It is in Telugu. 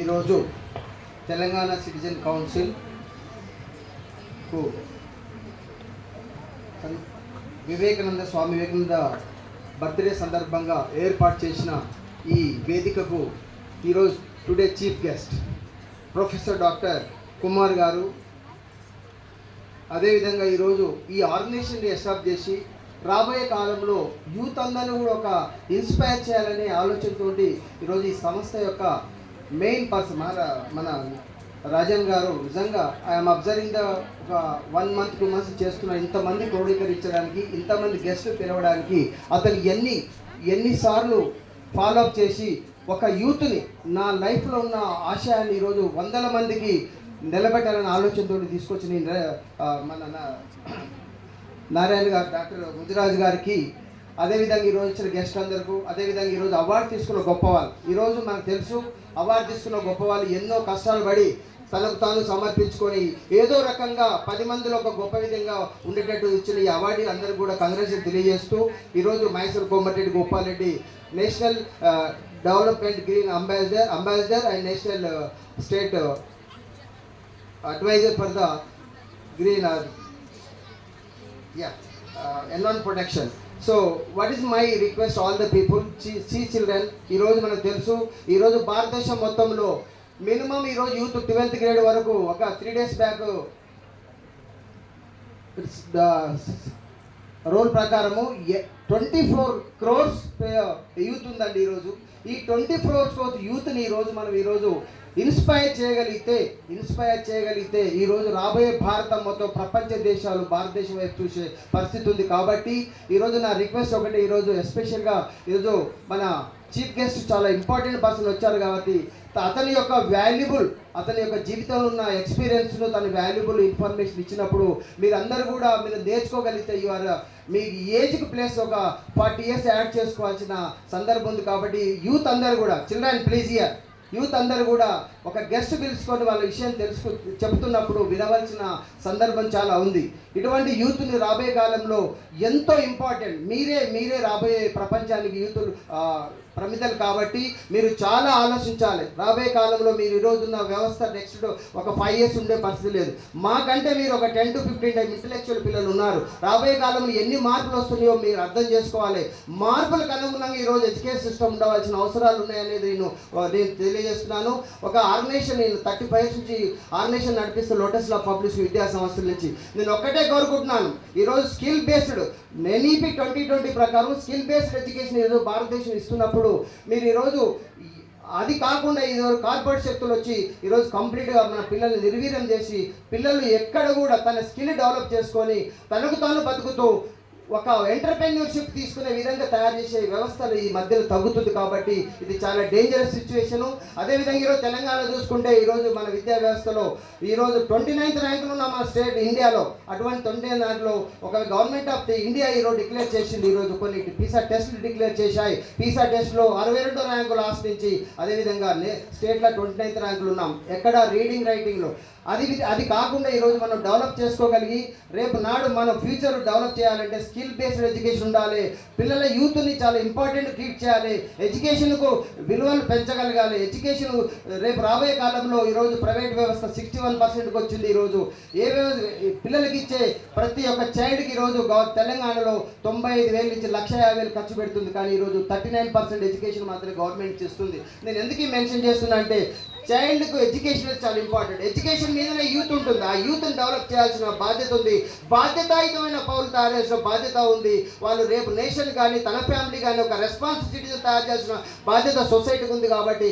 ఈరోజు తెలంగాణ సిటిజన్ కౌన్సిల్కు స్వామి వివేకానంద బర్త్డే సందర్భంగా ఏర్పాటు చేసిన ఈ వేదికకు ఈరోజు today chief guest professor doctor Kumar గారు, అదేవిధంగా ఈరోజు ఈ ఆర్గనైజేషన్ని ఎస్టాబ్లిష్ చేసి రాబోయే కాలంలో యూత్ అందరినీ కూడా ఒక ఇన్స్పైర్ చేయాలనే ఆలోచనతో ఈరోజు ఈ సంస్థ యొక్క మెయిన్ పర్సన్ మన రాజన్ గారు నిజంగా ఐఎమ్ అబ్జర్వింగ్ ఒక 1 month 2 months చేస్తున్న ఇంతమంది క్రోడీకరించడానికి, ఇంతమంది గెస్ట్లు పిలవడానికి అతను ఎన్నిసార్లు ఫాలోఅప్ చేసి ఒక యూత్ని నా లైఫ్లో ఉన్న ఆశయాన్ని ఈరోజు 100 మందికి నిలబెట్టాలనే ఆలోచనతో తీసుకొచ్చి నేను మన నారాయణ గారు, డాక్టర్ ముదిరాజు గారికి, అదేవిధంగా ఈరోజు వచ్చిన గెస్ట్ అందరికీ, అదేవిధంగా ఈరోజు అవార్డు తీసుకున్న గొప్పవాళ్ళు, ఈరోజు మనకు తెలుసు అవార్డు తీసుకున్న గొప్పవాళ్ళు ఎన్నో కష్టాలు పడి తనకు తాను సమర్పించుకొని ఏదో రకంగా 10 మందిలో ఒక గొప్ప విధంగా ఉండేటట్టు ఇచ్చిన ఈ అవార్డు అందరూ కూడా కంగ్రాచులేషన్ తెలియజేస్తూ ఈరోజు Mysore Komatireddy Gopal Reddy national development green ambassador and national state advisor for the green environment protection. So what is my request all the people, see children, ఈ రోజు మనకు తెలుసు ఈ రోజు భారతదేశం మొత్తంలో మినిమం ఈ రోజు యూత్ 12th grade వరకు ఒక 3 days బ్యాక్ రోల్ ప్రకారము 24 crores యూత్ ఉందండి. ఈరోజు ఈ 24 crores యూత్ని ఈరోజు మనం ఈరోజు ఇన్స్పైర్ చేయగలిగితే ఈరోజు రాబోయే భారతం మొత్తం ప్రపంచ దేశాలు భారతదేశం వైపు చూసే పరిస్థితి ఉంది. కాబట్టి ఈరోజు నా రిక్వెస్ట్ ఒకటి, ఈరోజు ఎస్పెషల్గా ఈరోజు మన చీఫ్ గెస్ట్ చాలా ఇంపార్టెంట్ పర్సన్ వచ్చారు కాబట్టి అతని యొక్క జీవితంలో ఉన్న ఎక్స్పీరియన్స్ను తన వాల్యుబుల్ ఇన్ఫర్మేషన్ ఇచ్చినప్పుడు మీరు నేర్చుకోగలిగితే మీ ఏజ్కి ప్లస్ ఒక 40 years యాడ్ చేసుకోవాల్సిన సందర్భం ఉంది. కాబట్టి యూత్ అందరూ కూడా, చిల్డ్రన్ ప్లీజ్ హియర్, యూత్ అందరూ కూడా ఒక గెస్ట్ పిలుచుకొని వాళ్ళ విషయం చెబుతున్నప్పుడు వినవలసిన సందర్భం చాలా ఉంది. ఇటువంటి యూత్ని రాబోయే కాలంలో ఎంతో ఇంపార్టెంట్. మీరే రాబోయే ప్రపంచానికి యూత్ ప్రమిదలు కాబట్టి మీరు చాలా ఆలోచించాలి. రాబోయే కాలంలో మీరు ఈరోజున్న వ్యవస్థ నెక్స్ట్ ఒక 5 years ఉండే పరిస్థితి లేదు. మాకంటే మీరు ఒక 10 to 15 ఇంటలెక్చువల్ పిల్లలు ఉన్నారు. రాబోయే కాలంలో ఎన్ని మార్పులు వస్తున్నాయో మీరు అర్థం చేసుకోవాలి. మార్పులకు అనుగుణంగా ఈరోజు ఎడ్యుకేషన్ సిస్టమ్ ఉండవలసిన అవసరాలు ఉన్నాయనేది నేను తెలియజేస్తున్నాను. ఒక ఆర్గనైజేషన్, నేను 35 years నుంచి ఆర్గనైజేషన్ నడిపిస్తూ లోటస్ లా పబ్లిక్ విద్యా సంస్థల నుంచి నేను ఒక్కటే కోరుకుంటున్నాను, ఈరోజు స్కిల్ బేస్డ్ ఎన్ఈపీ 2020 ప్రకారం స్కిల్ బేస్డ్ ఎడ్యుకేషన్ ఈరోజు భారతదేశం ఇస్తున్నప్పుడు మీరు ఈరోజు అది కాకుండా ఈరోజు కార్పొరేట్ శక్తులు వచ్చి ఈరోజు కంప్లీట్గా మన పిల్లల్ని నిర్వీర్యం చేసి పిల్లలు ఎక్కడ కూడా తన స్కిల్ డెవలప్ చేసుకొని తనకు తాను బతుకుతూ ఒక ఎంటర్‌ప్రెన్యూర్‌షిప్ తీసుకునే విధంగా తయారు చేసే వ్యవస్థలు ఈ మధ్యలో తగ్గుతుంది. కాబట్టి ఇది చాలా డేంజరస్ సిచ్యువేషను. అదేవిధంగా ఈరోజు తెలంగాణ చూసుకుంటే ఈరోజు మన విద్యా వ్యవస్థలో ఈరోజు 29th ర్యాంకులో ఉన్న మన స్టేట్ ఇండియాలో. అటువంటి 29th ర్యాంకులో ఒక గవర్నమెంట్ ఆఫ్ ఇండియా ఈరోజు డిక్లేర్ చేసింది. ఈరోజు కొన్ని PISA టెస్టులు డిక్లేర్ చేశాయి. PISA టెస్ట్లో 62వ ర్యాంకు లాస్ట్ నుంచి. అదేవిధంగా స్టేట్లో 29th ర్యాంకులు ఉన్నాం. ఎక్కడ రీడింగ్ రైటింగ్లో. అది కాకుండా ఈరోజు మనం డెవలప్ చేసుకోగలిగి రేపు నాడు మన ఫ్యూచర్ డెవలప్ చేయాలంటే స్కిల్ బేస్డ్ ఎడ్యుకేషన్ ఉండాలి. పిల్లల యూత్ని చాలా ఇంపార్టెంట్ ట్రీట్ చేయాలి. ఎడ్యుకేషన్కు విలువలు పెంచగలగాలి. ఎడ్యుకేషన్ రేపు రాబోయే కాలంలో ఈరోజు ప్రైవేట్ వ్యవస్థ 61%కి వచ్చింది. ఈరోజు పిల్లలకి ఇచ్చే ప్రతి ఒక్క చైల్డ్కి ఈరోజు తెలంగాణలో 95,000 నుంచి 150,000 ఖర్చు పెడుతుంది. కానీ ఈరోజు 39% ఎడ్యుకేషన్ మాత్రమే గవర్నమెంట్ చేస్తుంది. నేను ఎందుకు మెన్షన్ చేస్తున్నా అంటే చైల్డ్కు ఎడ్యుకేషన్ చాలా ఇంపార్టెంట్. ఎడ్యుకేషన్ మీదనే యూత్ ఉంటుంది. ఆ యూత్ని డెవలప్ చేయాల్సిన బాధ్యత ఉంది. బాధ్యతాయుతమైన పౌరులు తయారు చేసిన బాధ్యత ఉంది. వాళ్ళు రేపు నేషన్ కానీ తన ఫ్యామిలీ కానీ ఒక రెస్పాన్సిబిలిటీ తయారు చేయాల్సిన బాధ్యత సొసైటీకి ఉంది. కాబట్టి